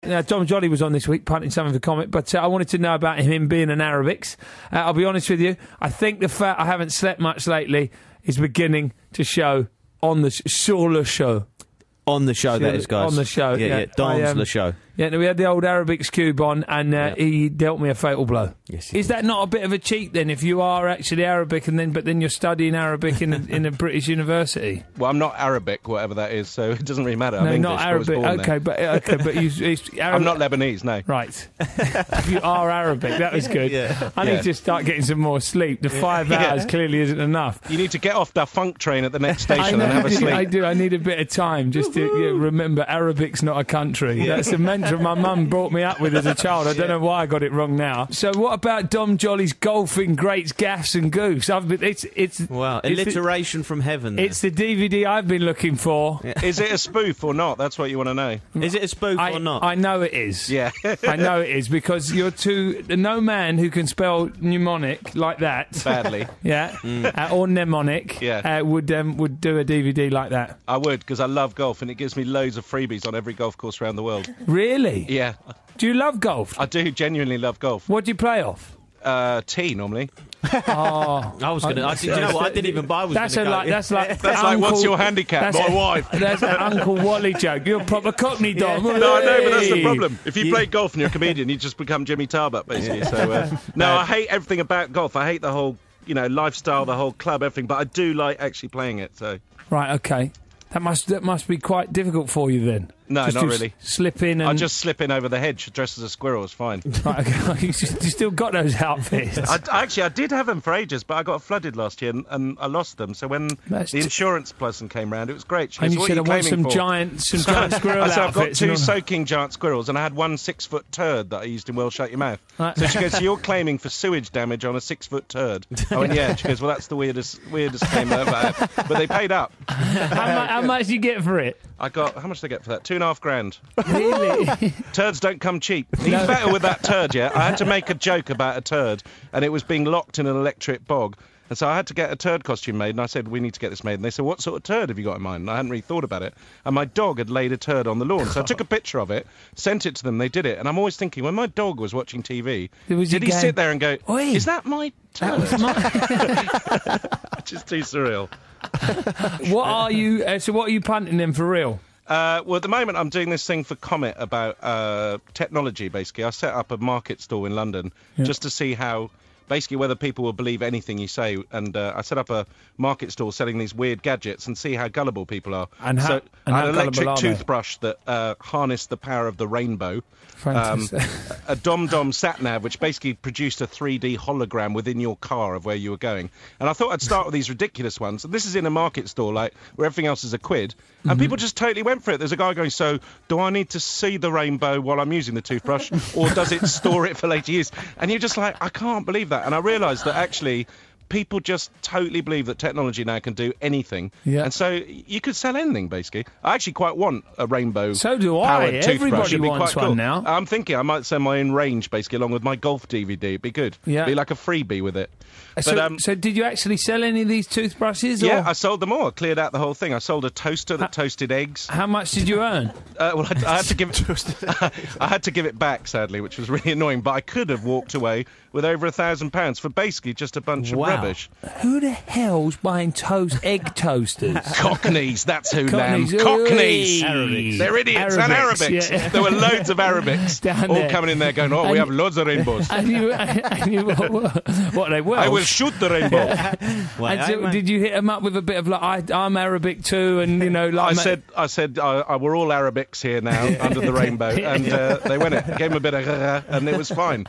Now, Dom Joly was on this week, punting something for comment, but I wanted to know about him being an Arabics. I'll be honest with you, I think the fact I haven't slept much lately is beginning to show on the sur le show. On the show, that is, guys. On the show. Yeah. Dom's the show. Yeah, we had the old Arabics cube on, and he dealt me a fatal blow. Yes, is that not a bit of a cheat then, if you are actually Arabic, but then you're studying Arabic in a British university? Well, I'm not Arabic, whatever that is, so it doesn't really matter. No, I'm English, not Arabic. okay, but I'm not Lebanese, no. Right. If you are Arabic, that was good. Yeah. I need to start getting some more sleep. The 5 hours clearly isn't enough. You need to get off the funk train at the next station and have a sleep. I do. I need a bit of time just to remember Arabic's not a country. That's a mantra my mum brought me up with as a child. I don't know why I got it wrong now. So what about Dom Joly's golfing greats, gaffs and goofs? Wow, alliteration from heaven. There. It's the DVD I've been looking for. Yeah. Is it a spoof or not? That's what you want to know. Is it a spoof or not? I know it is. Yeah. I know it is, because you're no man who can spell mnemonic like that badly. Or mnemonic would do a DVD like that. I would, because I love golf and it gives me loads of freebies on every golf course around the world. Really? Yeah. Do you love golf? I do genuinely love golf. What do you play off? Tee normally. Oh, I was going to. You know what? I didn't even buy. That's like what's your handicap? My wife. That's an Uncle Wally joke. You're a proper Cockney, Dom. No, I know, but that's the problem. If you play golf and you're a comedian, you just become Jimmy Tarbuck, basically. So no, I hate everything about golf. I hate the whole, lifestyle, the whole club, everything. But I do like actually playing it. So right, okay. That must be quite difficult for you then. No, just not really. Slip in and... I just slip in over the hedge dressed as a squirrel, it's fine. Right, okay. You still got those outfits? I did have them for ages, but I got flooded last year and I lost them. So when the insurance person came round, it was great. She goes, you said, I want some giant squirrel outfits. I've got 2 soaking giant squirrels and I had 1 6-foot turd that I used in Well Shut Your Mouth. Right. So she goes, so you're claiming for sewage damage on a 6-foot turd? I went, yeah. She goes, well, that's the weirdest claim I've ever had. But they paid up. How much did you get for it? I got, how much did I get for that? $2,500. Really? Turds don't come cheap. He's better with that turd, yeah? I had to make a joke about a turd, and it was being locked in an electric bog. And so I had to get a turd costume made, and I said, we need to get this made. And they said, what sort of turd have you got in mind? And I hadn't really thought about it. And my dog had laid a turd on the lawn. So I took a picture of it, sent it to them, they did it. And I'm always thinking, when my dog was watching TV, did he sit there and go, is that my turd? Which is too surreal. What are you punting them for real? Well, at the moment, I'm doing this thing for Comet about technology, basically. I set up a market stall in London just to see how, basically, whether people will believe anything you say. And I set up a market stall selling these weird gadgets and see how gullible people are. I had an electric toothbrush that harnessed the power of the rainbow. A Dom sat-nav, which basically produced a 3D hologram within your car of where you were going. And I thought I'd start with these ridiculous ones. And this is in a market store, like, where everything else is a quid. And people just totally went for it. There's a guy going, so, do I need to see the rainbow while I'm using the toothbrush? Or does it store it for later use? And you're just like, I can't believe that. And I realised that actually... people just totally believe that technology now can do anything. Yeah. And so you could sell anything, basically. I actually quite want a rainbow So do I. Everybody wants one now. I'm thinking I might send my own range, basically, along with my golf DVD. It'd be good. Yeah. Be like a freebie with it. So did you actually sell any of these toothbrushes? Yeah, I sold them all. I cleared out the whole thing. I sold a toaster that toasted eggs. How much did you earn? Well, I had to give it. I had to give it back, sadly, which was really annoying. But I could have walked away with over £1,000 for basically just a bunch of rubbish. Who the hell's buying egg toasters? Cockneys, that's who, Lamb. Cockneys. Arabics. They're idiots and Arabics. Yeah. There were loads of Arabics all coming in there going, we have loads of rainbows. And you what they were? I will shoot the rainbow. So did you hit them up with a bit of like, I'm Arabic too, and like... I said, we're all Arabics here now under the rainbow, and they went it. Gave them a bit of and it was fine.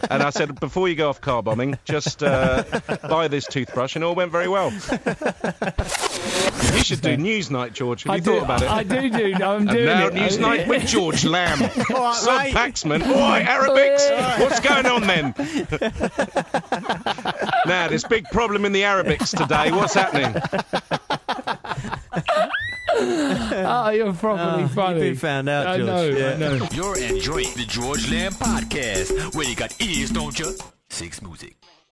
And I said, before you go off car bombing, just buy this toothbrush, and it all went very well. You should do Newsnight, George. Have you thought about it? I do. I'm doing now, it. Newsnight with George Lamb. Sub Paxman. All right, Arabics. What's going on then? Now, this big problem in the Arabics today. What's happening? You're probably funny. You've been found out, George. I know. You're enjoying the George Lamb podcast, where you got ears, don't you? 6 Music.